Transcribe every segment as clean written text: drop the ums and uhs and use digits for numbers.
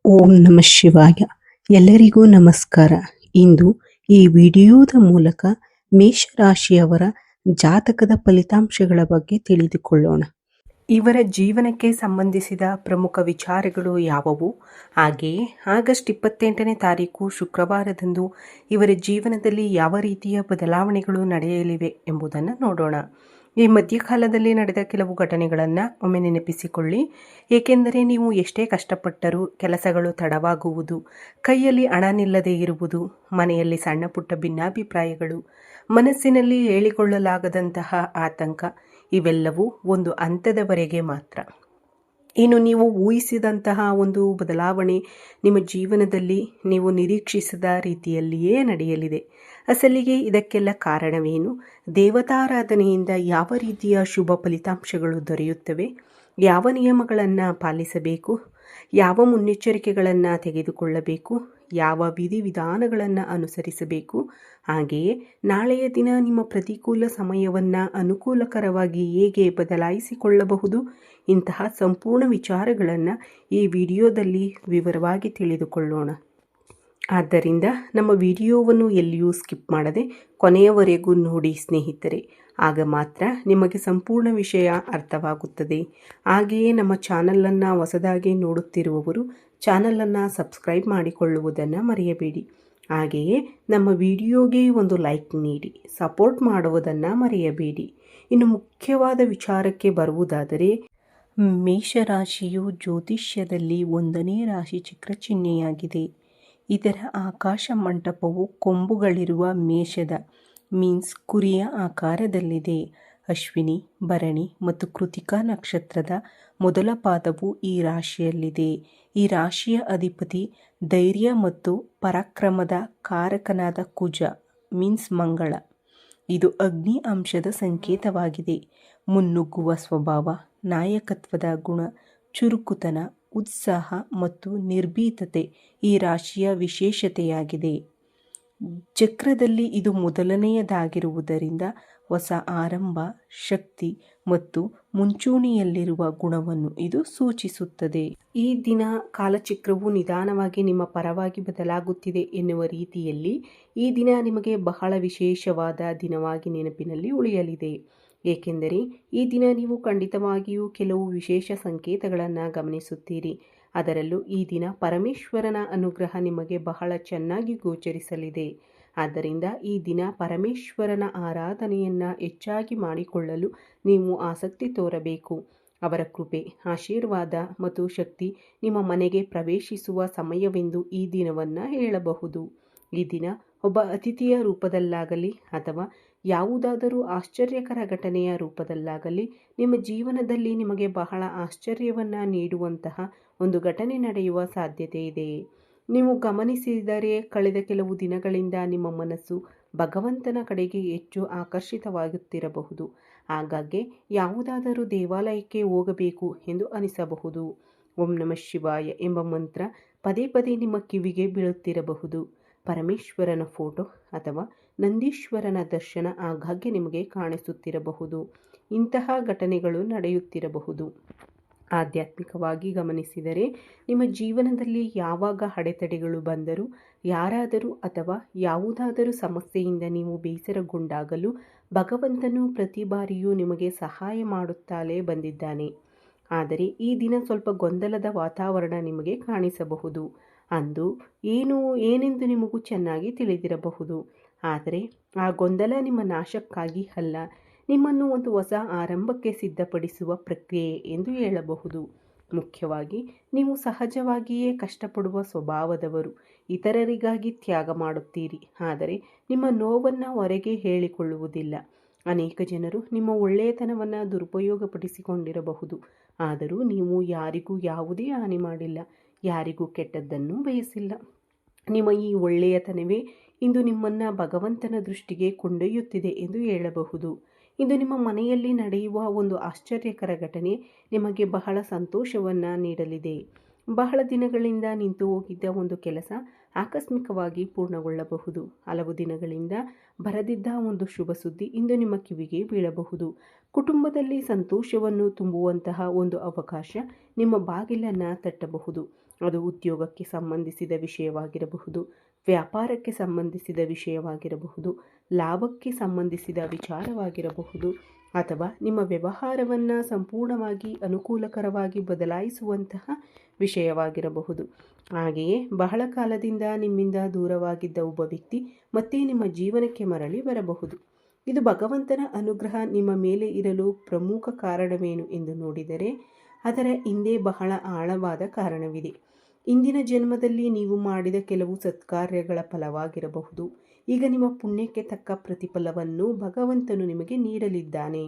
ಓಂ ನಮಃ ಶಿವಾಯ. ಎಲ್ಲರಿಗೂ ನಮಸ್ಕಾರ. ಇಂದು ಈ ವಿಡಿಯೋದ ಮೂಲಕ ಮೇಷರಾಶಿಯವರ ಜಾತಕದ ಫಲಿತಾಂಶಗಳ ಬಗ್ಗೆ ತಿಳಿದುಕೊಳ್ಳೋಣ. ಇವರ ಜೀವನಕ್ಕೆ ಸಂಬಂಧಿಸಿದ ಪ್ರಮುಖ ವಿಚಾರಗಳು ಯಾವುವು? ಹಾಗೆಯೇ ಆಗಸ್ಟ್ 28ನೇ ತಾರೀಕು ಶುಕ್ರವಾರದಂದು ಇವರ ಜೀವನದಲ್ಲಿ ಯಾವ ರೀತಿಯ ಬದಲಾವಣೆಗಳು ನಡೆಯಲಿವೆ ಎಂಬುದನ್ನು ನೋಡೋಣ. ಈ ಮಧ್ಯಕಾಲದಲ್ಲಿ ನಡೆದ ಕೆಲವು ಘಟನೆಗಳನ್ನು ಒಮ್ಮೆ ನೆನಪಿಸಿಕೊಳ್ಳಿ. ಏಕೆಂದರೆ ನೀವು ಎಷ್ಟೇ ಕಷ್ಟಪಟ್ಟರೂ ಕೆಲಸಗಳು ತಡವಾಗುವುದು, ಕೈಯಲ್ಲಿ ಹಣ ನಿಲ್ಲದೇ ಇರುವುದು, ಮನೆಯಲ್ಲಿ ಸಣ್ಣ ಪುಟ್ಟ ಭಿನ್ನಾಭಿಪ್ರಾಯಗಳು, ಮನಸ್ಸಿನಲ್ಲಿ ಹೇಳಿಕೊಳ್ಳಲಾಗದಂತಹ ಆತಂಕ ಇವೆಲ್ಲವೂ ಒಂದು ಹಂತದವರೆಗೆ ಮಾತ್ರ. ಇನ್ನು ನೀವು ಊಹಿಸಿದಂತಹ ಒಂದು ಬದಲಾವಣೆ ನಿಮ್ಮ ಜೀವನದಲ್ಲಿ ನೀವು ನಿರೀಕ್ಷಿಸಿದ ರೀತಿಯಲ್ಲಿಯೇ ನಡೆಯಲಿದೆ. ಅಸಲಿಗೆ ಇದಕ್ಕೆಲ್ಲ ಕಾರಣವೇನು? ದೇವತಾರಾಧನೆಯಿಂದ ಯಾವ ರೀತಿಯ ಶುಭ ಫಲಿತಾಂಶಗಳು ದೊರೆಯುತ್ತವೆ? ಯಾವ ನಿಯಮಗಳನ್ನು ಪಾಲಿಸಬೇಕು? ಯಾವ ಮುನ್ನೆಚ್ಚರಿಕೆಗಳನ್ನು ತೆಗೆದುಕೊಳ್ಳಬೇಕು? ಯಾವ ವಿಧಿವಿಧಾನಗಳನ್ನು ಅನುಸರಿಸಬೇಕು? ಹಾಗೆಯೇ ನಾಳೆಯ ದಿನ ನಿಮ್ಮ ಪ್ರತಿಕೂಲ ಸಮಯವನ್ನು ಅನುಕೂಲಕರವಾಗಿ ಹೇಗೆ ಬದಲಾಯಿಸಿಕೊಳ್ಳಬಹುದು? ಇಂತಹ ಸಂಪೂರ್ಣ ವಿಚಾರಗಳನ್ನು ಈ ವಿಡಿಯೋದಲ್ಲಿ ವಿವರವಾಗಿ ತಿಳಿದುಕೊಳ್ಳೋಣ. ಆದ್ದರಿಂದ ನಮ್ಮ ವಿಡಿಯೋವನ್ನು ಎಲ್ಲಿಯೂ ಸ್ಕಿಪ್ ಮಾಡದೆ ಕೊನೆಯವರೆಗೂ ನೋಡಿ ಸ್ನೇಹಿತರೆ. ಆಗ ಮಾತ್ರ ನಿಮಗೆ ಸಂಪೂರ್ಣ ವಿಷಯ ಅರ್ಥವಾಗುತ್ತದೆ. ಹಾಗೆಯೇ ನಮ್ಮ ಚಾನಲನ್ನು ಹೊಸದಾಗಿ ನೋಡುತ್ತಿರುವವರು ಚಾನಲನ್ನು ಸಬ್ಸ್ಕ್ರೈಬ್ ಮಾಡಿಕೊಳ್ಳುವುದನ್ನು ಮರೆಯಬೇಡಿ. ಹಾಗೆಯೇ ನಮ್ಮ ವಿಡಿಯೋಗೆ ಒಂದು ಲೈಕ್ ನೀಡಿ ಸಪೋರ್ಟ್ ಮಾಡುವುದನ್ನು ಮರೆಯಬೇಡಿ. ಇನ್ನು ಮುಖ್ಯವಾದ ವಿಚಾರಕ್ಕೆ ಬರುವುದಾದರೆ, ಮೇಷರಾಶಿಯು ಜ್ಯೋತಿಷ್ಯದಲ್ಲಿ 1ನೇ ರಾಶಿ ಚಕ್ರ ಚಿಹ್ನೆಯಾಗಿದೆ. ಇದರ ಆಕಾಶ ಮಂಟಪವು ಕೊಂಬುಗಳಿರುವ ಮೇಷದ ಕುರಿಯ ಆಕಾರದಲ್ಲಿದೆ. ಅಶ್ವಿನಿ, ಭರಣಿ ಮತ್ತು ಕೃತಿಕಾ ನಕ್ಷತ್ರದ ಮೊದಲ ಪಾದವು ಈ ರಾಶಿಯಲ್ಲಿದೆ. ಈ ರಾಶಿಯ ಅಧಿಪತಿ ಧೈರ್ಯ ಮತ್ತು ಪರಾಕ್ರಮದ ಕಾರಕನಾದ ಕುಜ ಮಂಗಳ. ಇದು ಅಗ್ನಿ ಅಂಶದ ಸಂಕೇತವಾಗಿದೆ. ಮುನ್ನುಗ್ಗುವ ಸ್ವಭಾವ, ನಾಯಕತ್ವದ ಗುಣ, ಚುರುಕುತನ, ಉತ್ಸಾಹ ಮತ್ತು ನಿರ್ಭೀತತೆ ಈ ರಾಶಿಯ ವಿಶೇಷತೆಯಾಗಿದೆ. ಚಕ್ರದಲ್ಲಿ ಇದು ಮೊದಲನೆಯದಾಗಿರುವುದರಿಂದ ಹೊಸ ಆರಂಭ, ಶಕ್ತಿ ಮತ್ತು ಮುಂಚೂಣಿಯಲ್ಲಿರುವ ಗುಣವನ್ನು ಇದು ಸೂಚಿಸುತ್ತದೆ. ಈ ದಿನ ಕಾಲಚಕ್ರವು ನಿಧಾನವಾಗಿ ನಿಮ್ಮ ಪರವಾಗಿ ಬದಲಾಗುತ್ತಿದೆ ಎನ್ನುವ ರೀತಿಯಲ್ಲಿ ಈ ದಿನ ನಿಮಗೆ ಬಹಳ ವಿಶೇಷವಾದ ದಿನವಾಗಿ ನೆನಪಿನಲ್ಲಿ ಉಳಿಯಲಿದೆ. ಏಕೆಂದರೆ ಈ ದಿನ ನೀವು ಖಂಡಿತವಾಗಿಯೂ ಕೆಲವು ವಿಶೇಷ ಸಂಕೇತಗಳನ್ನು ಗಮನಿಸುತ್ತೀರಿ. ಅದರಲ್ಲೂ ಈ ದಿನ ಪರಮೇಶ್ವರನ ಅನುಗ್ರಹ ನಿಮಗೆ ಬಹಳ ಚೆನ್ನಾಗಿ ಗೋಚರಿಸಲಿದೆ. ಆದ್ದರಿಂದ ಈ ದಿನ ಪರಮೇಶ್ವರನ ಆರಾಧನೆಯನ್ನು ಹೆಚ್ಚಾಗಿ ಮಾಡಿಕೊಳ್ಳಲು ನೀವು ಆಸಕ್ತಿ ತೋರಬೇಕು. ಅವರ ಕೃಪೆ, ಆಶೀರ್ವಾದ ಮತ್ತು ಶಕ್ತಿ ನಿಮ್ಮ ಮನೆಗೆ ಪ್ರವೇಶಿಸುವ ಸಮಯವೆಂದು ಈ ದಿನವನ್ನು ಹೇಳಬಹುದು. ಈ ದಿನ ಒಬ್ಬ ಅತಿಥಿಯ ರೂಪದಲ್ಲಾಗಲಿ ಅಥವಾ ಯಾವುದಾದರೂ ಆಶ್ಚರ್ಯಕರ ಘಟನೆಯ ರೂಪದಲ್ಲಾಗಲಿ ನಿಮ್ಮ ಜೀವನದಲ್ಲಿ ನಿಮಗೆ ಬಹಳ ಆಶ್ಚರ್ಯವನ್ನು ನೀಡುವಂತಹ ಒಂದು ಘಟನೆ ನಡೆಯುವ ಸಾಧ್ಯತೆ ಇದೆ. ನೀವು ಗಮನಿಸಿದರೆ ಕಳೆದ ಕೆಲವು ದಿನಗಳಿಂದ ನಿಮ್ಮ ಮನಸ್ಸು ಭಗವಂತನ ಕಡೆಗೆ ಹೆಚ್ಚು ಆಕರ್ಷಿತವಾಗುತ್ತಿರಬಹುದು. ಆಗಾಗ್ಗೆ ಯಾವುದಾದರೂ ದೇವಾಲಯಕ್ಕೆ ಹೋಗಬೇಕು ಎಂದು ಅನಿಸಬಹುದು. ಓಂ ನಮಃ ಶಿವಾಯ ಎಂಬ ಮಂತ್ರ ಪದೇ ಪದೇ ನಿಮ್ಮ ಕಿವಿಗೆ ಬೀಳುತ್ತಿರಬಹುದು. ಪರಮೇಶ್ವರನ ಫೋಟೋ ಅಥವಾ ನಂದೀಶ್ವರನ ದರ್ಶನ ಆಗಾಗ್ಗೆ ನಿಮಗೆ ಕಾಣಿಸುತ್ತಿರಬಹುದು. ಇಂತಹ ಘಟನೆಗಳು ನಡೆಯುತ್ತಿರಬಹುದು. ಆಧ್ಯಾತ್ಮಿಕವಾಗಿ ಗಮನಿಸಿದರೆ ನಿಮ್ಮ ಜೀವನದಲ್ಲಿ ಯಾವಾಗ ಅಡೆತಡೆಗಳು ಬಂದರೂ, ಯಾರಾದರೂ ಅಥವಾ ಯಾವುದಾದರೂ ಸಮಸ್ಯೆಯಿಂದ ನೀವು ಬೇಸರಗೊಂಡಾಗಲೂ ಭಗವಂತನು ಪ್ರತಿ ಬಾರಿಯೂ ನಿಮಗೆ ಸಹಾಯ ಮಾಡುತ್ತಲೇ ಬಂದಿದ್ದಾನೆ. ಆದರೆ ಈ ದಿನ ಸ್ವಲ್ಪ ಗೊಂದಲದ ವಾತಾವರಣ ನಿಮಗೆ ಕಾಣಿಸಬಹುದು. ಅಂದು ಏನೆಂದು ನಿಮಗೂ ಚೆನ್ನಾಗಿ ತಿಳಿದಿರಬಹುದು. ಆದರೆ ಆ ಗೊಂದಲ ನಿಮ್ಮ ನಾಶಕ್ಕಾಗಿ ಅಲ್ಲ, ನಿಮ್ಮನ್ನು ಒಂದು ಹೊಸ ಆರಂಭಕ್ಕೆ ಸಿದ್ಧಪಡಿಸುವ ಪ್ರಕ್ರಿಯೆ ಎಂದು ಹೇಳಬಹುದು. ಮುಖ್ಯವಾಗಿ ನೀವು ಸಹಜವಾಗಿಯೇ ಕಷ್ಟಪಡುವ ಸ್ವಭಾವದವರು. ಇತರರಿಗಾಗಿ ತ್ಯಾಗ ಮಾಡುತ್ತೀರಿ, ಆದರೆ ನಿಮ್ಮ ನೋವನ್ನು ಹೊರಗೆ ಹೇಳಿಕೊಳ್ಳುವುದಿಲ್ಲ. ಅನೇಕ ಜನರು ನಿಮ್ಮ ಒಳ್ಳೆಯತನವನ್ನು ದುರುಪಯೋಗಪಡಿಸಿಕೊಂಡಿರಬಹುದು. ಆದರೂ ನೀವು ಯಾರಿಗೂ ಯಾವುದೇ ಹಾನಿ ಮಾಡಿಲ್ಲ, ಯಾರಿಗೂ ಕೆಟ್ಟದ್ದನ್ನು ಬಯಸಿಲ್ಲ. ನಿಮ್ಮ ಈ ಒಳ್ಳೆಯತನವೇ ಇಂದು ನಿಮ್ಮನ್ನು ಭಗವಂತನ ದೃಷ್ಟಿಗೆ ಕೊಂಡೊಯ್ಯುತ್ತಿದೆ ಎಂದು ಹೇಳಬಹುದು. ಇಂದು ನಿಮ್ಮ ಮನೆಯಲ್ಲಿ ನಡೆಯುವ ಒಂದು ಆಶ್ಚರ್ಯಕರ ಘಟನೆ ನಿಮಗೆ ಬಹಳ ಸಂತೋಷವನ್ನು ನೀಡಲಿದೆ. ಬಹಳ ದಿನಗಳಿಂದ ನಿಂತು ಹೋಗಿದ್ದ ಒಂದು ಕೆಲಸ ಆಕಸ್ಮಿಕವಾಗಿ ಪೂರ್ಣಗೊಳ್ಳಬಹುದು. ಹಲವು ದಿನಗಳಿಂದ ಬರದಿದ್ದ ಒಂದು ಶುಭ ಸುದ್ದಿ ಇಂದು ನಿಮ್ಮ ಕಿವಿಗೆ ಬೀಳಬಹುದು. ಕುಟುಂಬದಲ್ಲಿ ಸಂತೋಷವನ್ನು ತುಂಬುವಂತಹ ಒಂದು ಅವಕಾಶ ನಿಮ್ಮ ಬಾಗಿಲನ್ನು ತಟ್ಟಬಹುದು. ಅದು ಉದ್ಯೋಗಕ್ಕೆ ಸಂಬಂಧಿಸಿದ ವಿಷಯವಾಗಿರಬಹುದು, ವ್ಯಾಪಾರಕ್ಕೆ ಸಂಬಂಧಿಸಿದ ವಿಷಯವಾಗಿರಬಹುದು, ಲಾಭಕ್ಕೆ ಸಂಬಂಧಿಸಿದ ವಿಚಾರವಾಗಿರಬಹುದು, ಅಥವಾ ನಿಮ್ಮ ವ್ಯವಹಾರವನ್ನು ಸಂಪೂರ್ಣವಾಗಿ ಅನುಕೂಲಕರವಾಗಿ ಬದಲಾಯಿಸುವಂತಹ ವಿಷಯವಾಗಿರಬಹುದು. ಹಾಗೆಯೇ ಬಹಳ ಕಾಲದಿಂದ ನಿಮ್ಮಿಂದ ದೂರವಾಗಿದ್ದ ಒಬ್ಬ ವ್ಯಕ್ತಿ ಮತ್ತೆ ನಿಮ್ಮ ಜೀವನಕ್ಕೆ ಮರಳಿ ಬರಬಹುದು. ಇದು ಭಗವಂತನ ಅನುಗ್ರಹ ನಿಮ್ಮ ಮೇಲೆ ಇರಲು ಪ್ರಮುಖ ಕಾರಣವೇನು ಎಂದು ನೋಡಿದರೆ ಅದರ ಹಿಂದೆ ಬಹಳ ಆಳವಾದ ಕಾರಣವಿದೆ. ಇಂದಿನ ಜನ್ಮದಲ್ಲಿ ನೀವು ಮಾಡಿದ ಕೆಲವು ಸತ್ಕಾರ್ಯಗಳ ಫಲವಾಗಿರಬಹುದು. ಈಗ ನಿಮ್ಮ ಪುಣ್ಯಕ್ಕೆ ತಕ್ಕ ಪ್ರತಿಫಲವನ್ನು ಭಗವಂತನು ನಿಮಗೆ ನೀಡಲಿದ್ದಾನೆ.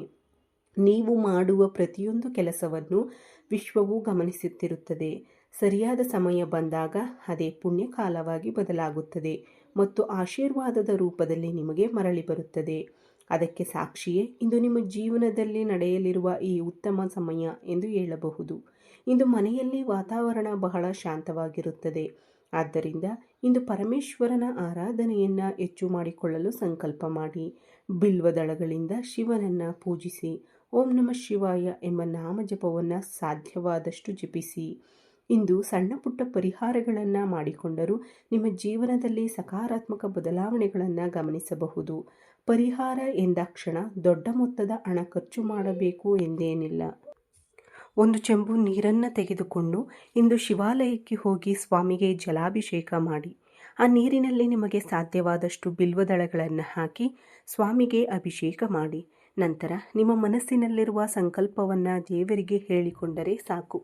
ನೀವು ಮಾಡುವ ಪ್ರತಿಯೊಂದು ಕೆಲಸವನ್ನು ವಿಶ್ವವು ಗಮನಿಸುತ್ತಿರುತ್ತದೆ. ಸರಿಯಾದ ಸಮಯ ಬಂದಾಗ ಅದೇ ಪುಣ್ಯ ಕಾಲವಾಗಿ ಬದಲಾಗುತ್ತದೆ ಮತ್ತು ಆಶೀರ್ವಾದದ ರೂಪದಲ್ಲಿ ನಿಮಗೆ ಮರಳಿ ಬರುತ್ತದೆ. ಅದಕ್ಕೆ ಸಾಕ್ಷಿಯೇ ಇಂದು ನಿಮ್ಮ ಜೀವನದಲ್ಲಿ ನಡೆಯಲಿರುವ ಈ ಉತ್ತಮ ಸಮಯ ಎಂದು ಹೇಳಬಹುದು. ಇಂದು ಮನೆಯಲ್ಲಿ ವಾತಾವರಣ ಬಹಳ ಶಾಂತವಾಗಿರುತ್ತದೆ. ಆದ್ದರಿಂದ ಇಂದು ಪರಮೇಶ್ವರನ ಆರಾಧನೆಯನ್ನು ಹೆಚ್ಚು ಮಾಡಿಕೊಳ್ಳಲು ಸಂಕಲ್ಪ ಮಾಡಿ. ಬಿಲ್ವದಳಗಳಿಂದ ಶಿವನನ್ನು ಪೂಜಿಸಿ. ಓಂ ನಮಃ ಶಿವಾಯ ಎಂಬ ನಾಮಜಪವನ್ನು ಸಾಧ್ಯವಾದಷ್ಟು ಜಪಿಸಿ. ಇಂದು ಸಣ್ಣ ಪುಟ್ಟ ಪರಿಹಾರಗಳನ್ನು ಮಾಡಿಕೊಂಡರೂ ನಿಮ್ಮ ಜೀವನದಲ್ಲಿ ಸಕಾರಾತ್ಮಕ ಬದಲಾವಣೆಗಳನ್ನು ಗಮನಿಸಬಹುದು. ಪರಿಹಾರ ಎಂದಾಕ್ಷಣ ದೊಡ್ಡ ಮೊತ್ತದ ಹಣ ಖರ್ಚು ಮಾಡಬೇಕು ಎಂದೇನಿಲ್ಲ. ಒಂದು ಚೆಂಬು ನೀರನ್ನು ತೆಗೆದುಕೊಂಡು ಇಂದು ಶಿವಾಲಯಕ್ಕೆ ಹೋಗಿ ಸ್ವಾಮಿಗೆ ಜಲಾಭಿಷೇಕ ಮಾಡಿ. ಆ ನೀರಿನಲ್ಲಿ ನಿಮಗೆ ಸಾಧ್ಯವಾದಷ್ಟು ಬಿಲ್ವದಳಗಳನ್ನು ಹಾಕಿ ಸ್ವಾಮಿಗೆ ಅಭಿಷೇಕ ಮಾಡಿ. ನಂತರ ನಿಮ್ಮ ಮನಸ್ಸಿನಲ್ಲಿರುವ ಸಂಕಲ್ಪವನ್ನು ದೇವರಿಗೆ ಹೇಳಿಕೊಂಡರೆ ಸಾಕು.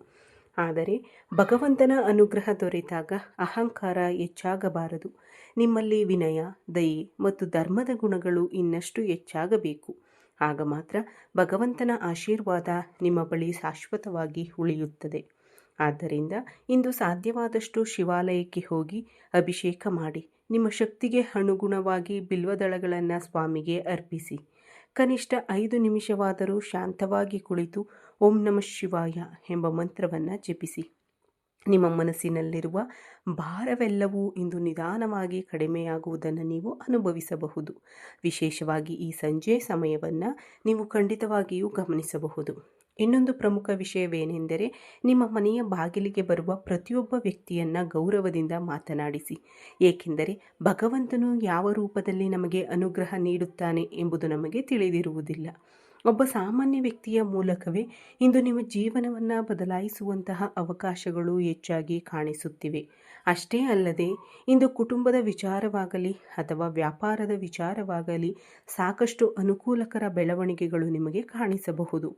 ಆದರೆ ಭಗವಂತನ ಅನುಗ್ರಹ ದೊರೆತಾಗ ಅಹಂಕಾರ ಹೆಚ್ಚಾಗಬಾರದು. ನಿಮ್ಮಲ್ಲಿ ವಿನಯ, ದಯೆ ಮತ್ತು ಧರ್ಮದ ಗುಣಗಳು ಇನ್ನಷ್ಟು ಹೆಚ್ಚಾಗಬೇಕು. ಆಗ ಮಾತ್ರ ಭಗವಂತನ ಆಶೀರ್ವಾದ ನಿಮ್ಮ ಬಳಿ ಶಾಶ್ವತವಾಗಿ ಉಳಿಯುತ್ತದೆ. ಆದ್ದರಿಂದ ಇಂದು ಸಾಧ್ಯವಾದಷ್ಟು ಶಿವಾಲಯಕ್ಕೆ ಹೋಗಿ ಅಭಿಷೇಕ ಮಾಡಿ. ನಿಮ್ಮ ಶಕ್ತಿಗೆ ಅನುಗುಣವಾಗಿ ಬಿಲ್ವದಳಗಳನ್ನು ಸ್ವಾಮಿಗೆ ಅರ್ಪಿಸಿ. ಕನಿಷ್ಠ 5 ನಿಮಿಷವಾದರೂ ಶಾಂತವಾಗಿ ಕುಳಿತು ಓಂ ನಮಃ ಶಿವಾಯ ಎಂಬ ಮಂತ್ರವನ್ನು ಜಪಿಸಿ. ನಿಮ್ಮ ಮನಸ್ಸಿನಲ್ಲಿರುವ ಭಾರವೆಲ್ಲವೂ ಇಂದು ನಿಧಾನವಾಗಿ ಕಡಿಮೆಯಾಗುವುದನ್ನು ನೀವು ಅನುಭವಿಸಬಹುದು. ವಿಶೇಷವಾಗಿ ಈ ಸಂಜೆ ಸಮಯವನ್ನು ನೀವು ಖಂಡಿತವಾಗಿಯೂ ಗಮನಿಸಬಹುದು. ಇನ್ನೊಂದು ಪ್ರಮುಖ ವಿಷಯವೇನೆಂದರೆ ನಿಮ್ಮ ಮನೆಯ ಬಾಗಿಲಿಗೆ ಬರುವ ಪ್ರತಿಯೊಬ್ಬ ವ್ಯಕ್ತಿಯನ್ನು ಗೌರವದಿಂದ ಮಾತನಾಡಿಸಿ. ಏಕೆಂದರೆ ಭಗವಂತನು ಯಾವ ರೂಪದಲ್ಲಿ ನಮಗೆ ಅನುಗ್ರಹ ನೀಡುತ್ತಾನೆ ಎಂಬುದು ನಮಗೆ ತಿಳಿದಿರುವುದಿಲ್ಲ. ಒಬ್ಬ ಸಾಮಾನ್ಯ ವ್ಯಕ್ತಿಯ ಮೂಲಕವೇ ಇಂದು ನಿಮ್ಮ ಜೀವನವನ್ನು ಬದಲಾಯಿಸುವಂತಹ ಅವಕಾಶಗಳು ಹೆಚ್ಚಾಗಿ ಕಾಣಿಸುತ್ತಿವೆ. ಅಷ್ಟೇ ಅಲ್ಲದೆ ಇಂದು ಕುಟುಂಬದ ವಿಚಾರವಾಗಲಿ ಅಥವಾ ವ್ಯಾಪಾರದ ವಿಚಾರವಾಗಲಿ ಸಾಕಷ್ಟು ಅನುಕೂಲಕರ ಬೆಳವಣಿಗೆಗಳು ನಿಮಗೆ ಕಾಣಿಸಬಹುದು.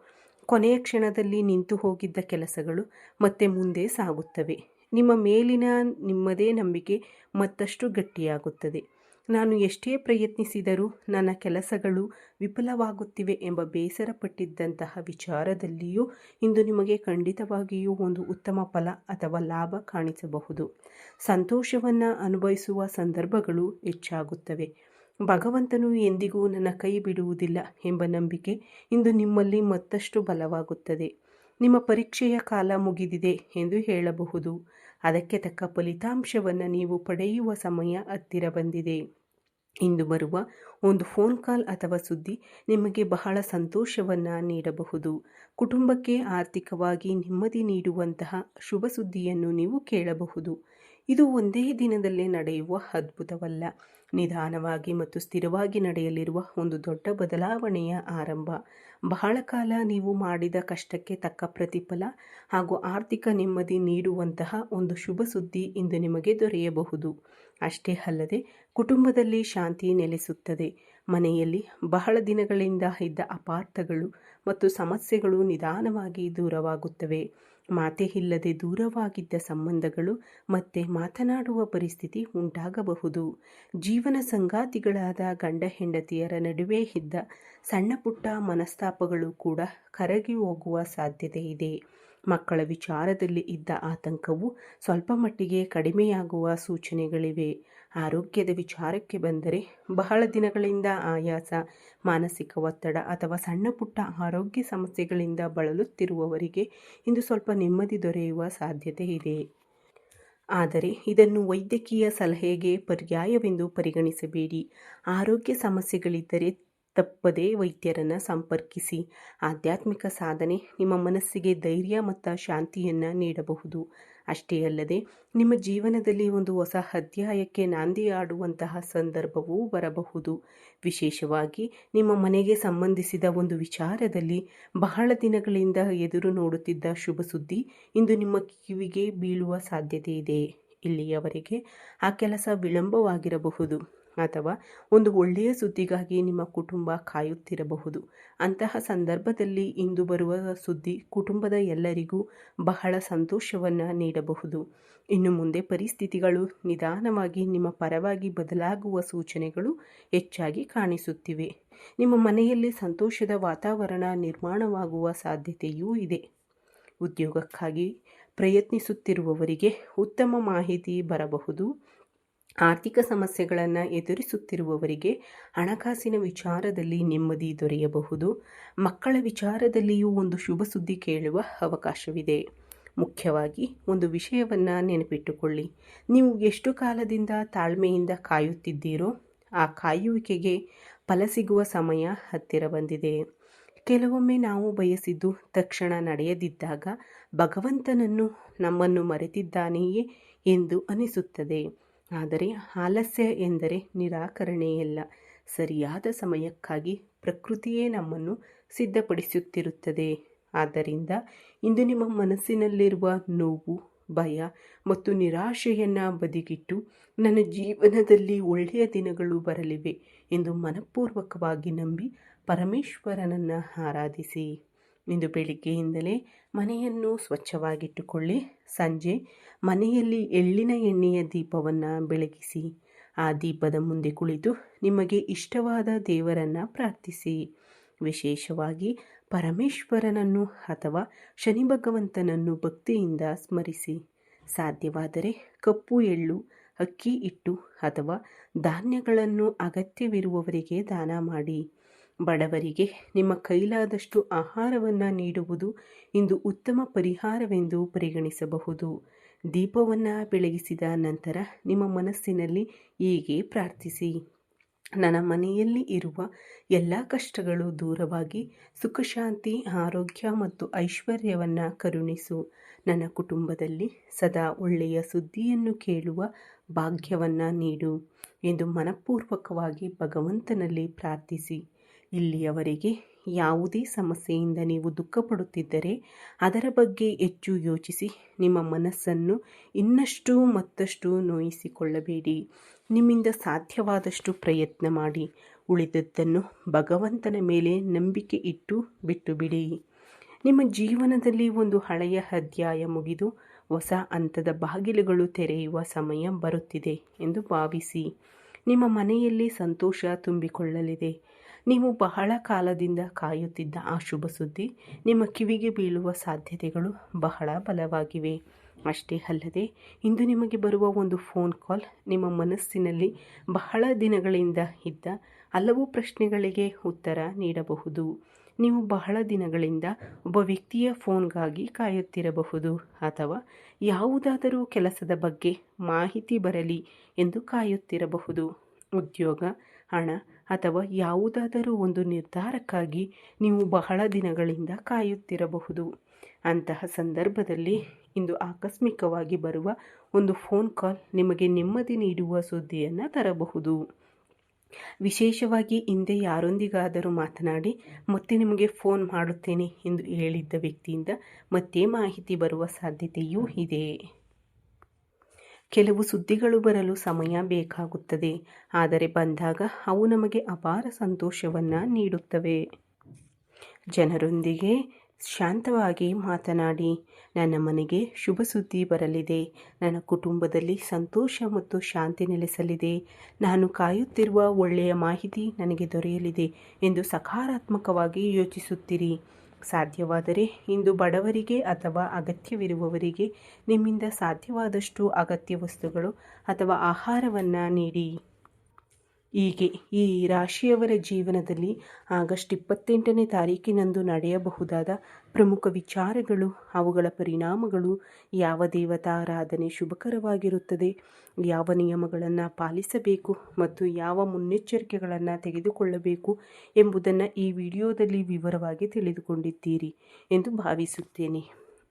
ಕೊನೆಯ ಕ್ಷಣದಲ್ಲಿ ನಿಂತು ಹೋಗಿದ್ದ ಕೆಲಸಗಳು ಮತ್ತೆ ಮುಂದೆ ಸಾಗುತ್ತವೆ. ನಿಮ್ಮ ಮೇಲಿನ ನಿಮ್ಮದೇ ನಂಬಿಕೆ ಮತ್ತಷ್ಟು ಗಟ್ಟಿಯಾಗುತ್ತದೆ. ನಾನು ಎಷ್ಟೇ ಪ್ರಯತ್ನಿಸಿದರೂ ನನ್ನ ಕೆಲಸಗಳು ವಿಫಲವಾಗುತ್ತಿವೆ ಎಂಬ ಬೇಸರ ಪಟ್ಟಿದ್ದಂತಹ ವಿಚಾರದಲ್ಲಿಯೂ ಇಂದು ನಿಮಗೆ ಖಂಡಿತವಾಗಿಯೂ ಒಂದು ಉತ್ತಮ ಫಲ ಅಥವಾ ಲಾಭ ಕಾಣಿಸಬಹುದು. ಸಂತೋಷವನ್ನು ಅನುಭವಿಸುವ ಸಂದರ್ಭಗಳು ಹೆಚ್ಚಾಗುತ್ತವೆ. ಭಗವಂತನು ಎಂದಿಗೂ ನನ್ನ ಕೈ ಬಿಡುವುದಿಲ್ಲ ಎಂಬ ನಂಬಿಕೆ ಇಂದು ನಿಮ್ಮಲ್ಲಿ ಮತ್ತಷ್ಟು ಬಲವಾಗುತ್ತದೆ. ನಿಮ್ಮ ಪರೀಕ್ಷೆಯ ಕಾಲ ಮುಗಿದಿದೆ ಎಂದು ಹೇಳಬಹುದು. ಅದಕ್ಕೆ ತಕ್ಕ ಫಲಿತಾಂಶವನ್ನು ನೀವು ಪಡೆಯುವ ಸಮಯ ಹತ್ತಿರ ಬಂದಿದೆ. ಇಂದು ಬರುವ ಒಂದು ಫೋನ್ ಕಾಲ್ ಅಥವಾ ಸುದ್ದಿ ನಿಮಗೆ ಬಹಳ ಸಂತೋಷವನ್ನು ನೀಡಬಹುದು. ಕುಟುಂಬಕ್ಕೆ ಆರ್ಥಿಕವಾಗಿ ನೆಮ್ಮದಿ ನೀಡುವಂತಹ ಶುಭ ಸುದ್ದಿಯನ್ನು ನೀವು ಕೇಳಬಹುದು. ಇದು ಒಂದೇ ದಿನದಲ್ಲೇ ನಡೆಯುವ ಅದ್ಭುತವಲ್ಲ. ನಿಧಾನವಾಗಿ ಮತ್ತು ಸ್ಥಿರವಾಗಿ ನಡೆಯಲಿರುವ ಒಂದು ದೊಡ್ಡ ಬದಲಾವಣೆಯ ಆರಂಭ. ಬಹಳ ಕಾಲ ನೀವು ಮಾಡಿದ ಕಷ್ಟಕ್ಕೆ ತಕ್ಕ ಪ್ರತಿಫಲ ಹಾಗೂ ಆರ್ಥಿಕ ನೆಮ್ಮದಿ ನೀಡುವಂತಹ ಒಂದು ಶುಭ ಸುದ್ದಿ ಇಂದು ನಿಮಗೆ ದೊರೆಯಬಹುದು. ಅಷ್ಟೇ ಅಲ್ಲದೆ ಕುಟುಂಬದಲ್ಲಿ ಶಾಂತಿ ನೆಲೆಸುತ್ತದೆ. ಮನೆಯಲ್ಲಿ ಬಹಳ ದಿನಗಳಿಂದ ಇದ್ದ ಅಪಾರ್ಥಗಳು ಮತ್ತು ಸಮಸ್ಯೆಗಳು ನಿಧಾನವಾಗಿ ದೂರವಾಗುತ್ತವೆ. ಮಾತೇ ಇಲ್ಲದೆ ದೂರವಾಗಿದ್ದ ಸಂಬಂಧಗಳು ಮತ್ತೆ ಮಾತನಾಡುವ ಪರಿಸ್ಥಿತಿ ಉಂಟಾಗಬಹುದು. ಜೀವನ ಸಂಗಾತಿಗಳಾದ ಗಂಡ ಹೆಂಡತಿಯರ ನಡುವೆ ಇದ್ದ ಸಣ್ಣ ಪುಟ್ಟ ಮನಸ್ತಾಪಗಳು ಕೂಡ ಕರಗಿ ಹೋಗುವ ಸಾಧ್ಯತೆ ಇದೆ. ಮಕ್ಕಳ ವಿಚಾರದಲ್ಲಿ ಇದ್ದ ಆತಂಕವು ಸ್ವಲ್ಪ ಮಟ್ಟಿಗೆ ಕಡಿಮೆಯಾಗುವ ಸೂಚನೆಗಳಿವೆ. ಆರೋಗ್ಯದ ವಿಚಾರಕ್ಕೆ ಬಂದರೆ ಬಹಳ ದಿನಗಳಿಂದ ಆಯಾಸ, ಮಾನಸಿಕ ಒತ್ತಡ ಅಥವಾ ಸಣ್ಣ ಪುಟ್ಟ ಆರೋಗ್ಯ ಸಮಸ್ಯೆಗಳಿಂದ ಬಳಲುತ್ತಿರುವವರಿಗೆ ಇಂದು ಸ್ವಲ್ಪ ನೆಮ್ಮದಿ ದೊರೆಯುವ ಸಾಧ್ಯತೆ ಇದೆ. ಆದರೆ ಇದನ್ನು ವೈದ್ಯಕೀಯ ಸಲಹೆಗೆ ಪರ್ಯಾಯವೆಂದು ಪರಿಗಣಿಸಬೇಡಿ. ಆರೋಗ್ಯ ಸಮಸ್ಯೆಗಳಿದ್ದರೆ ತಪ್ಪದೇ ವೈದ್ಯರನ್ನು ಸಂಪರ್ಕಿಸಿ. ಆಧ್ಯಾತ್ಮಿಕ ಸಾಧನೆ ನಿಮ್ಮ ಮನಸ್ಸಿಗೆ ಧೈರ್ಯ ಮತ್ತು ಶಾಂತಿಯನ್ನು ನೀಡಬಹುದು. ಅಷ್ಟೇ ಅಲ್ಲದೆ ನಿಮ್ಮ ಜೀವನದಲ್ಲಿ ಒಂದು ಹೊಸ ಅಧ್ಯಾಯಕ್ಕೆ ನಾಂದಿ ಆಡುವಂತಹ ಸಂದರ್ಭವೂ ಬರಬಹುದು. ವಿಶೇಷವಾಗಿ ನಿಮ್ಮ ಮನೆಗೆ ಸಂಬಂಧಿಸಿದ ಒಂದು ವಿಚಾರದಲ್ಲಿ ಬಹಳ ದಿನಗಳಿಂದ ಎದುರು ನೋಡುತ್ತಿದ್ದ ಶುಭ ಸುದ್ದಿ ಇಂದು ನಿಮ್ಮ ಕಿವಿಗೆ ಬೀಳುವ ಸಾಧ್ಯತೆ ಇದೆ. ಇಲ್ಲಿಯವರೆಗೆ ಆ ಕೆಲಸ ವಿಳಂಬವಾಗಿರಬಹುದು ಅಥವಾ ಒಂದು ಒಳ್ಳೆಯ ಸುದ್ದಿಗಾಗಿ ನಿಮ್ಮ ಕುಟುಂಬ ಕಾಯುತ್ತಿರಬಹುದು. ಅಂತಹ ಸಂದರ್ಭದಲ್ಲಿ ಇಂದು ಬರುವ ಸುದ್ದಿ ಕುಟುಂಬದ ಎಲ್ಲರಿಗೂ ಬಹಳ ಸಂತೋಷವನ್ನು ನೀಡಬಹುದು. ಇನ್ನು ಮುಂದೆ ಪರಿಸ್ಥಿತಿಗಳು ನಿಧಾನವಾಗಿ ನಿಮ್ಮ ಪರವಾಗಿ ಬದಲಾಗುವ ಸೂಚನೆಗಳು ಹೆಚ್ಚಾಗಿ ಕಾಣಿಸುತ್ತಿವೆ. ನಿಮ್ಮ ಮನೆಯಲ್ಲಿ ಸಂತೋಷದ ವಾತಾವರಣ ನಿರ್ಮಾಣವಾಗುವ ಸಾಧ್ಯತೆಯೂ ಇದೆ. ಉದ್ಯೋಗಕ್ಕಾಗಿ ಪ್ರಯತ್ನಿಸುತ್ತಿರುವವರಿಗೆ ಉತ್ತಮ ಮಾಹಿತಿ ಬರಬಹುದು. ಆರ್ಥಿಕ ಸಮಸ್ಯೆಗಳನ್ನು ಎದುರಿಸುತ್ತಿರುವವರಿಗೆ ಹಣಕಾಸಿನ ವಿಚಾರದಲ್ಲಿ ನೆಮ್ಮದಿ ದೊರೆಯಬಹುದು. ಮಕ್ಕಳ ವಿಚಾರದಲ್ಲಿಯೂ ಒಂದು ಶುಭ ಸುದ್ದಿ ಕೇಳುವ ಅವಕಾಶವಿದೆ. ಮುಖ್ಯವಾಗಿ ಒಂದು ವಿಷಯವನ್ನು ನೆನಪಿಟ್ಟುಕೊಳ್ಳಿ, ನೀವು ಎಷ್ಟು ಕಾಲದಿಂದ ತಾಳ್ಮೆಯಿಂದ ಕಾಯುತ್ತಿದ್ದೀರೋ ಆ ಕಾಯುವಿಕೆಗೆ ಫಲ ಸಿಗುವ ಸಮಯ ಹತ್ತಿರ ಬಂದಿದೆ. ಕೆಲವೊಮ್ಮೆ ನಾವು ಬಯಸಿದ್ದು ತಕ್ಷಣ ನಡೆಯದಿದ್ದಾಗ ಭಗವಂತನನ್ನು ನಮ್ಮನ್ನು ಮರೆತಿದ್ದಾನೆಯೇ ಎಂದು ಅನಿಸುತ್ತದೆ. ಆದರೆ ಆಲಸ್ಯ ಎಂದರೆ ನಿರಾಕರಣೆಯಲ್ಲ, ಸರಿಯಾದ ಸಮಯಕ್ಕಾಗಿ ಪ್ರಕೃತಿಯೇ ನಮ್ಮನ್ನು ಸಿದ್ಧಪಡಿಸುತ್ತಿರುತ್ತದೆ. ಆದ್ದರಿಂದ ಇಂದು ನಿಮ್ಮ ಮನಸ್ಸಿನಲ್ಲಿರುವ ನೋವು, ಭಯ ಮತ್ತು ನಿರಾಶೆಯನ್ನು ಬದಿಗಿಟ್ಟು ನನ್ನ ಜೀವನದಲ್ಲಿ ಒಳ್ಳೆಯ ದಿನಗಳು ಬರಲಿವೆ ಎಂದು ಮನಪೂರ್ವಕವಾಗಿ ನಂಬಿ ಪರಮೇಶ್ವರನನ್ನು ಆರಾಧಿಸಿ. ಇಂದು ಬೆಳಿಗ್ಗೆಯಿಂದಲೇ ಮನೆಯನ್ನು ಸ್ವಚ್ಛವಾಗಿಟ್ಟುಕೊಳ್ಳಿ. ಸಂಜೆ ಮನೆಯಲ್ಲಿ ಎಳ್ಳಿನ ಎಣ್ಣೆಯ ದೀಪವನ್ನು ಬೆಳಗಿಸಿ ಆ ದೀಪದ ಮುಂದೆ ಕುಳಿತು ನಿಮಗೆ ಇಷ್ಟವಾದ ದೇವರನ್ನು ಪ್ರಾರ್ಥಿಸಿ. ವಿಶೇಷವಾಗಿ ಪರಮೇಶ್ವರನನ್ನು ಅಥವಾ ಶನಿ ಭಗವಂತನನ್ನು ಭಕ್ತಿಯಿಂದ ಸ್ಮರಿಸಿ. ಸಾಧ್ಯವಾದರೆ ಕಪ್ಪು ಎಳ್ಳು, ಅಕ್ಕಿ ಹಿಟ್ಟು ಅಥವಾ ಧಾನ್ಯಗಳನ್ನು ಅಗತ್ಯವಿರುವವರಿಗೆ ದಾನ ಮಾಡಿ. ಬಡವರಿಗೆ ನಿಮ್ಮ ಕೈಲಾದಷ್ಟು ಆಹಾರವನ್ನು ನೀಡುವುದು ಇಂದು ಉತ್ತಮ ಪರಿಹಾರವೆಂದು ಪರಿಗಣಿಸಬಹುದು. ದೀಪವನ್ನು ಬೆಳಗಿಸಿದ ನಂತರ ನಿಮ್ಮ ಮನಸ್ಸಿನಲ್ಲಿ ಹೀಗೆ ಪ್ರಾರ್ಥಿಸಿ: ನನ್ನ ಮನೆಯಲ್ಲಿ ಇರುವ ಎಲ್ಲ ಕಷ್ಟಗಳು ದೂರವಾಗಿ ಸುಖ, ಶಾಂತಿ, ಆರೋಗ್ಯ ಮತ್ತು ಐಶ್ವರ್ಯವನ್ನು ಕರುಣಿಸು. ನನ್ನ ಕುಟುಂಬದಲ್ಲಿ ಸದಾ ಒಳ್ಳೆಯ ಸುದ್ದಿಯನ್ನು ಕೇಳುವ ಭಾಗ್ಯವನ್ನು ನೀಡು ಎಂದು ಮನಪೂರ್ವಕವಾಗಿ ಭಗವಂತನಲ್ಲಿ ಪ್ರಾರ್ಥಿಸಿ. ಇಲ್ಲಿಯವರೆಗೆ ಯಾವುದೇ ಸಮಸ್ಯೆಯಿಂದ ನೀವು ದುಃಖಪಡುತ್ತಿದ್ದರೆ ಅದರ ಬಗ್ಗೆ ಹೆಚ್ಚು ಯೋಚಿಸಿ ನಿಮ್ಮ ಮನಸ್ಸನ್ನು ಇನ್ನಷ್ಟು ಮತ್ತಷ್ಟು ನೋಯಿಸಿಕೊಳ್ಳಬೇಡಿ. ನಿಮ್ಮಿಂದ ಸಾಧ್ಯವಾದಷ್ಟು ಪ್ರಯತ್ನ ಮಾಡಿ. ಉಳಿದದ್ದನ್ನು ಭಗವಂತನ ಮೇಲೆ ನಂಬಿಕೆ ಇಟ್ಟು ಬಿಟ್ಟು ಬಿಡಿ. ನಿಮ್ಮ ಜೀವನದಲ್ಲಿ ಒಂದು ಹಳೆಯ ಅಧ್ಯಾಯ ಮುಗಿದು ಹೊಸ ಹಂತದ ಬಾಗಿಲುಗಳು ತೆರೆಯುವ ಸಮಯ ಬರುತ್ತಿದೆ ಎಂದು ಭಾವಿಸಿ. ನಿಮ್ಮ ಮನೆಯಲ್ಲಿ ಸಂತೋಷ ತುಂಬಿಕೊಳ್ಳಲಿದೆ. ನೀವು ಬಹಳ ಕಾಲದಿಂದ ಕಾಯುತ್ತಿದ್ದ ಆ ಶುಭ ಸುದ್ದಿ ನಿಮ್ಮ ಕಿವಿಗೆ ಬೀಳುವ ಸಾಧ್ಯತೆಗಳು ಬಹಳ ಬಲವಾಗಿವೆ. ಅಷ್ಟೇ ಅಲ್ಲದೆ ಇಂದು ನಿಮಗೆ ಬರುವ ಒಂದು ಫೋನ್ ಕಾಲ್ ನಿಮ್ಮ ಮನಸ್ಸಿನಲ್ಲಿ ಬಹಳ ದಿನಗಳಿಂದ ಇದ್ದ ಹಲವು ಪ್ರಶ್ನೆಗಳಿಗೆ ಉತ್ತರ ನೀಡಬಹುದು. ನೀವು ಬಹಳ ದಿನಗಳಿಂದ ಒಬ್ಬ ವ್ಯಕ್ತಿಯ ಫೋನ್ಗಾಗಿ ಕಾಯುತ್ತಿರಬಹುದು ಅಥವಾ ಯಾವುದಾದರೂ ಕೆಲಸದ ಬಗ್ಗೆ ಮಾಹಿತಿ ಬರಲಿ ಎಂದು ಕಾಯುತ್ತಿರಬಹುದು. ಉದ್ಯೋಗ, ಹಣ ಅಥವಾ ಯಾವುದಾದರೂ ಒಂದು ನಿರ್ಧಾರಕ್ಕಾಗಿ ನೀವು ಬಹಳ ದಿನಗಳಿಂದ ಕಾಯುತ್ತಿರಬಹುದು. ಅಂತಹ ಸಂದರ್ಭದಲ್ಲಿ ಇಂದು ಆಕಸ್ಮಿಕವಾಗಿ ಬರುವ ಒಂದು ಫೋನ್ ಕಾಲ್ ನಿಮಗೆ ನೆಮ್ಮದಿ ನೀಡುವ ಸುದ್ದಿಯನ್ನು ತರಬಹುದು. ವಿಶೇಷವಾಗಿ ಹಿಂದೆ ಯಾರೊಂದಿಗಾದರೂ ಮಾತನಾಡಿ ಮತ್ತೆ ನಿಮಗೆ ಫೋನ್ ಮಾಡುತ್ತೇನೆ ಎಂದು ಹೇಳಿದ್ದ ವ್ಯಕ್ತಿಯಿಂದ ಮತ್ತೆ ಮಾಹಿತಿ ಬರುವ ಸಾಧ್ಯತೆಯೂ ಇದೆ. ಕೆಲವು ಸುದ್ದಿಗಳು ಬರಲು ಸಮಯ ಬೇಕಾಗುತ್ತದೆ, ಆದರೆ ಬಂದಾಗ ಅವು ನಮಗೆ ಅಪಾರ ಸಂತೋಷವನ್ನು ನೀಡುತ್ತವೆ. ಜನರೊಂದಿಗೆ ಶಾಂತವಾಗಿ ಮಾತನಾಡಿ. ನನ್ನ ಮನೆಗೆ ಶುಭ ಸುದ್ದಿ ಬರಲಿದೆ. ನನ್ನ ಕುಟುಂಬದಲ್ಲಿ ಸಂತೋಷ ಮತ್ತು ಶಾಂತಿ ನೆಲೆಸಲಿದೆ. ನಾನು ಕಾಯುತ್ತಿರುವ ಒಳ್ಳೆಯ ಮಾಹಿತಿ ನನಗೆ ದೊರೆಯಲಿದೆ ಎಂದು ಸಕಾರಾತ್ಮಕವಾಗಿ ಯೋಚಿಸುತ್ತೀರಿ. ಸಾಧ್ಯವಾದರೆ ಇಂದು ಬಡವರಿಗೆ ಅಥವಾ ಅಗತ್ಯವಿರುವವರಿಗೆ ನಿಮ್ಮಿಂದ ಸಾಧ್ಯವಾದಷ್ಟು ಅಗತ್ಯ ವಸ್ತುಗಳು ಅಥವಾ ಆಹಾರವನ್ನು ನೀಡಿ. ಹೀಗೆ ಈ ರಾಶಿಯವರ ಜೀವನದಲ್ಲಿ ಆಗಸ್ಟ್ 28ನೇ ತಾರೀಕಿನಂದು ನಡೆಯಬಹುದಾದ ಪ್ರಮುಖ ವಿಚಾರಗಳು, ಅವುಗಳ ಪರಿಣಾಮಗಳು, ಯಾವ ದೇವತಾರಾಧನೆ ಶುಭಕರವಾಗಿರುತ್ತದೆ, ಯಾವ ನಿಯಮಗಳನ್ನು ಪಾಲಿಸಬೇಕು ಮತ್ತು ಯಾವ ಮುನ್ನೆಚ್ಚರಿಕೆಗಳನ್ನು ತೆಗೆದುಕೊಳ್ಳಬೇಕು ಎಂಬುದನ್ನು ಈ ವಿಡಿಯೋದಲ್ಲಿ ವಿವರವಾಗಿ ತಿಳಿದುಕೊಂಡಿದ್ದೀರಿ ಎಂದು ಭಾವಿಸುತ್ತೇನೆ.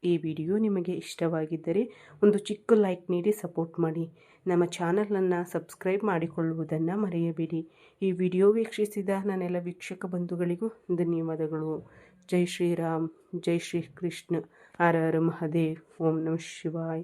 ಈ ವಿಡಿಯೋ ನಿಮಗೆ ಇಷ್ಟವಾಗಿದ್ದರೆ ಒಂದು ಚಿಕ್ಕ ಲೈಕ್ ನೀಡಿ ಸಪೋರ್ಟ್ ಮಾಡಿ. ನಮ್ಮ ಚಾನಲನ್ನು ಸಬ್ಸ್ಕ್ರೈಬ್ ಮಾಡಿಕೊಳ್ಳುವುದನ್ನು ಮರೆಯಬೇಡಿ. ಈ ವಿಡಿಯೋ ವೀಕ್ಷಿಸಿದ ನನ್ನೆಲ್ಲ ವೀಕ್ಷಕ ಬಂಧುಗಳಿಗೂ ಧನ್ಯವಾದಗಳು. ಜೈ ಶ್ರೀರಾಮ್, ಜೈ ಶ್ರೀ ಕೃಷ್ಣ, ಹರ ಹರ ಮಹಾದೇವ್, ಓಂ ನಮಃ ಶಿವಾಯ.